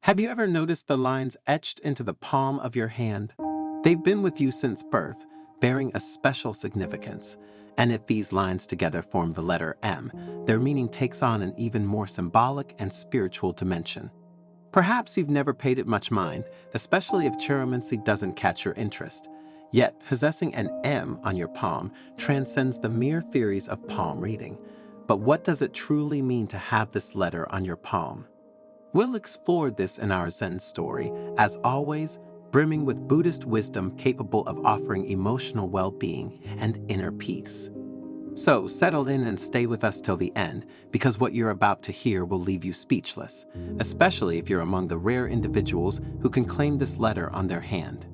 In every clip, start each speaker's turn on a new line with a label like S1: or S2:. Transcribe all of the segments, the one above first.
S1: Have you ever noticed the lines etched into the palm of your hand? They've been with you since birth, bearing a special significance. And if these lines together form the letter M, their meaning takes on an even more symbolic and spiritual dimension. Perhaps you've never paid it much mind, especially if chiromancy doesn't catch your interest. Yet, possessing an M on your palm transcends the mere theories of palm reading. But what does it truly mean to have this letter on your palm? We'll explore this in our Zen story, as always, brimming with Buddhist wisdom capable of offering emotional well-being and inner peace. So settle in and stay with us till the end, because what you're about to hear will leave you speechless, especially if you're among the rare individuals who can claim this letter on their hand.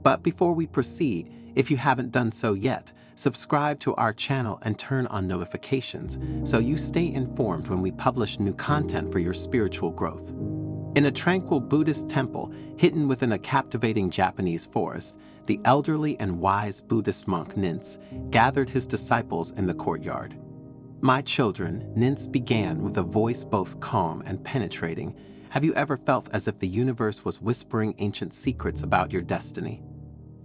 S1: But before we proceed, if you haven't done so yet, subscribe to our channel and turn on notifications so you stay informed when we publish new content for your spiritual growth. In a tranquil Buddhist temple hidden within a captivating Japanese forest, the elderly and wise Buddhist monk Nintz gathered his disciples in the courtyard. "My children," Nintz began with a voice both calm and penetrating, "have you ever felt as if the universe was whispering ancient secrets about your destiny?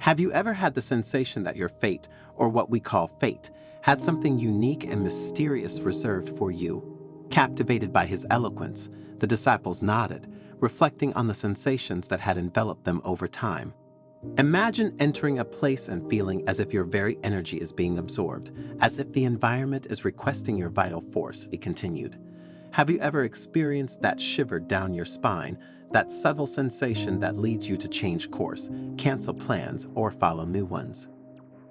S1: Have you ever had the sensation that your fate, or what we call fate, had something unique and mysterious reserved for you?" Captivated by his eloquence, the disciples nodded, reflecting on the sensations that had enveloped them over time. Imagine entering a place and feeling as if your very energy is being absorbed, as if the environment is requesting your vital force, he continued. Have you ever experienced that shiver down your spine, that subtle sensation that leads you to change course, cancel plans, or follow new ones?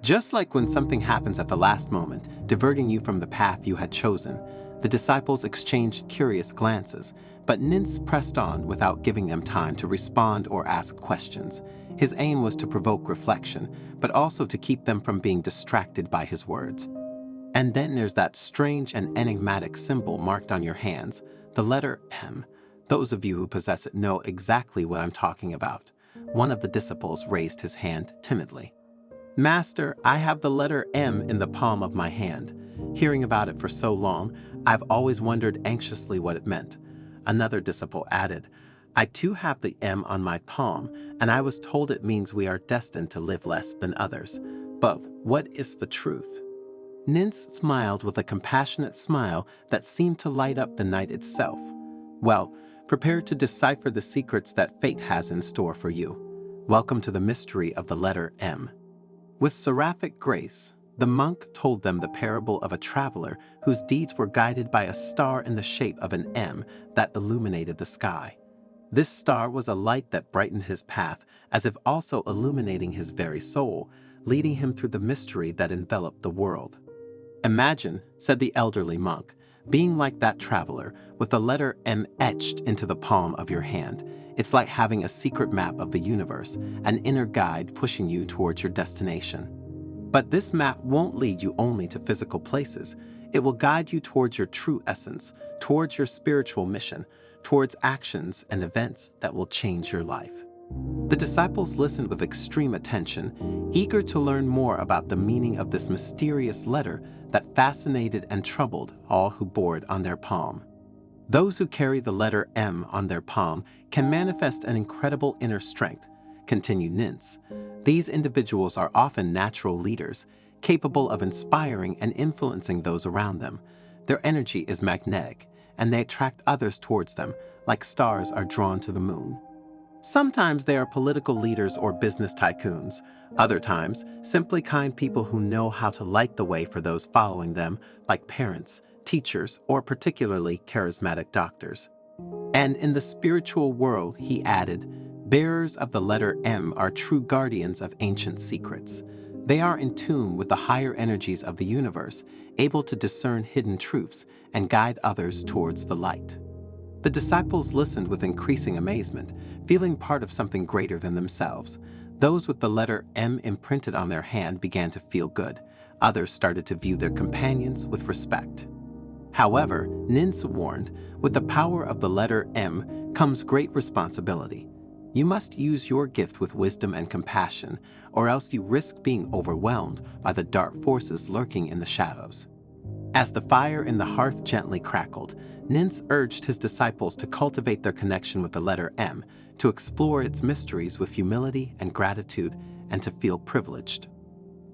S1: Just like when something happens at the last moment, diverting you from the path you had chosen, the disciples exchanged curious glances, but Nintz pressed on without giving them time to respond or ask questions. His aim was to provoke reflection, but also to keep them from being distracted by his words. "And then there's that strange and enigmatic symbol marked on your hands, the letter M. Those of you who possess it know exactly what I'm talking about." One of the disciples raised his hand timidly. "Master, I have the letter M in the palm of my hand. Hearing about it for so long, I've always wondered anxiously what it meant." Another disciple added, "I too have the M on my palm, and I was told it means we are destined to live less than others. But what is the truth?" Nintz smiled with a compassionate smile that seemed to light up the night itself. "Well, prepare to decipher the secrets that fate has in store for you. Welcome to the mystery of the letter M." With seraphic grace, the monk told them the parable of a traveler whose deeds were guided by a star in the shape of an M that illuminated the sky. This star was a light that brightened his path, as if also illuminating his very soul, leading him through the mystery that enveloped the world. "Imagine," said the elderly monk, "being like that traveler, with the letter M etched into the palm of your hand. It's like having a secret map of the universe, an inner guide pushing you towards your destination. But this map won't lead you only to physical places. It will guide you towards your true essence, towards your spiritual mission, towards actions and events that will change your life." The disciples listened with extreme attention, eager to learn more about the meaning of this mysterious letter that fascinated and troubled all who bore it on their palm. "Those who carry the letter M on their palm can manifest an incredible inner strength," continued Nintz. "These individuals are often natural leaders, capable of inspiring and influencing those around them. Their energy is magnetic, and they attract others towards them, like stars are drawn to the moon. Sometimes they are political leaders or business tycoons. Other times, simply kind people who know how to light the way for those following them, like parents, teachers, or particularly charismatic doctors. And in the spiritual world," he added, "bearers of the letter M are true guardians of ancient secrets. They are in tune with the higher energies of the universe, able to discern hidden truths and guide others towards the light." The disciples listened with increasing amazement, feeling part of something greater than themselves. Those with the letter M imprinted on their hand began to feel good. Others started to view their companions with respect. However, Nintz warned, with the power of the letter M comes great responsibility. You must use your gift with wisdom and compassion, or else you risk being overwhelmed by the dark forces lurking in the shadows. As the fire in the hearth gently crackled, Nins urged his disciples to cultivate their connection with the letter M, to explore its mysteries with humility and gratitude, and to feel privileged.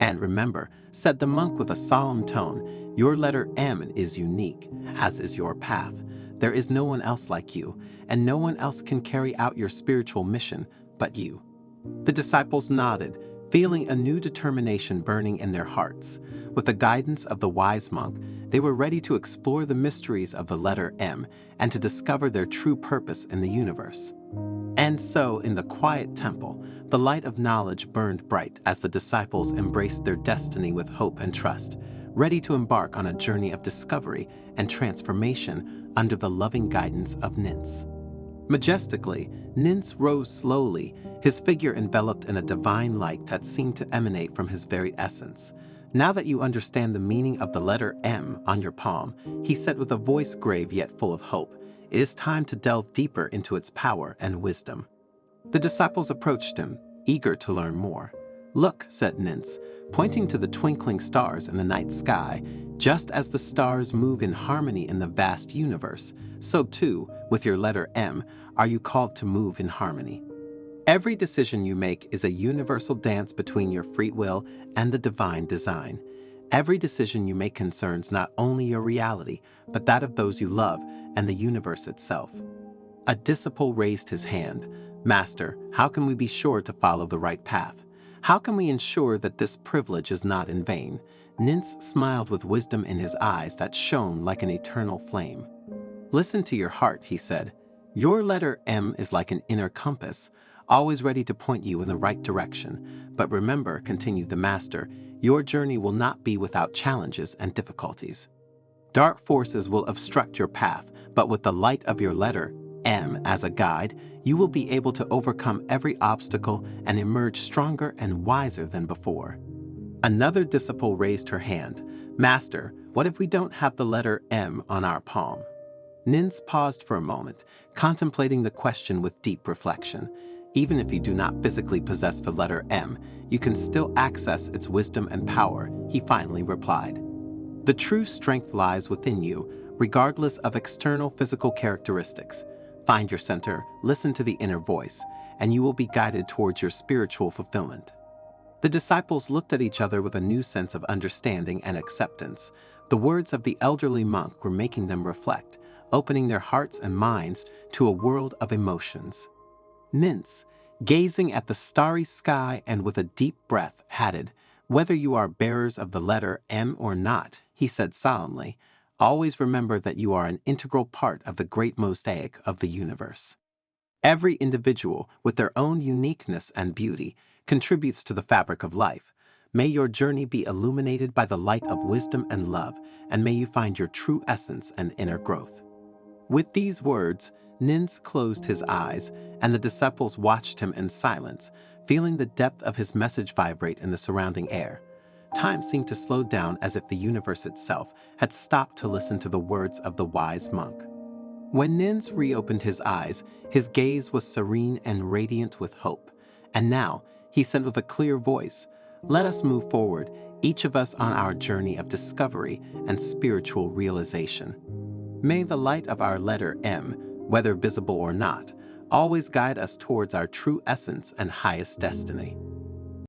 S1: "And remember," said the monk with a solemn tone, "your letter M is unique, as is your path. There is no one else like you, and no one else can carry out your spiritual mission but you." The disciples nodded, feeling a new determination burning in their hearts. With the guidance of the wise monk, they were ready to explore the mysteries of the letter M and to discover their true purpose in the universe. And so, in the quiet temple, the light of knowledge burned bright as the disciples embraced their destiny with hope and trust, ready to embark on a journey of discovery and transformation under the loving guidance of Nins. Majestically, Nins rose slowly, his figure enveloped in a divine light that seemed to emanate from his very essence. "Now that you understand the meaning of the letter M on your palm," he said with a voice grave yet full of hope, "it is time to delve deeper into its power and wisdom." The disciples approached him, eager to learn more. "Look," said Nins, pointing to the twinkling stars in the night sky. "Just as the stars move in harmony in the vast universe, so too, with your letter M, are you called to move in harmony. Every decision you make is a universal dance between your free will and the divine design. Every decision you make concerns not only your reality, but that of those you love and the universe itself." A disciple raised his hand. "Master, how can we be sure to follow the right path? How can we ensure that this privilege is not in vain?" Nins smiled with wisdom in his eyes that shone like an eternal flame. "Listen to your heart," he said. "Your letter M is like an inner compass, always ready to point you in the right direction. But remember," continued the master, "your journey will not be without challenges and difficulties. Dark forces will obstruct your path, but with the light of your letter M as a guide, you will be able to overcome every obstacle and emerge stronger and wiser than before." Another disciple raised her hand. "Master, what if we don't have the letter M on our palm?" Nins paused for a moment, contemplating the question with deep reflection. "Even if you do not physically possess the letter M, you can still access its wisdom and power," he finally replied. "The true strength lies within you, regardless of external physical characteristics. Find your center, listen to the inner voice, and you will be guided towards your spiritual fulfillment." The disciples looked at each other with a new sense of understanding and acceptance. The words of the elderly monk were making them reflect, opening their hearts and minds to a world of emotions. Nins, gazing at the starry sky and with a deep breath, added, "Whether you are bearers of the letter M or not," he said solemnly, "always remember that you are an integral part of the great mosaic of the universe. Every individual, with their own uniqueness and beauty, contributes to the fabric of life. May your journey be illuminated by the light of wisdom and love, and may you find your true essence and inner growth." With these words, Nins closed his eyes, and the disciples watched him in silence, feeling the depth of his message vibrate in the surrounding air. Time seemed to slow down as if the universe itself had stopped to listen to the words of the wise monk. When Nins reopened his eyes, his gaze was serene and radiant with hope. "And now," he said with a clear voice, "let us move forward, each of us on our journey of discovery and spiritual realization. May the light of our letter M, whether visible or not, always guide us towards our true essence and highest destiny."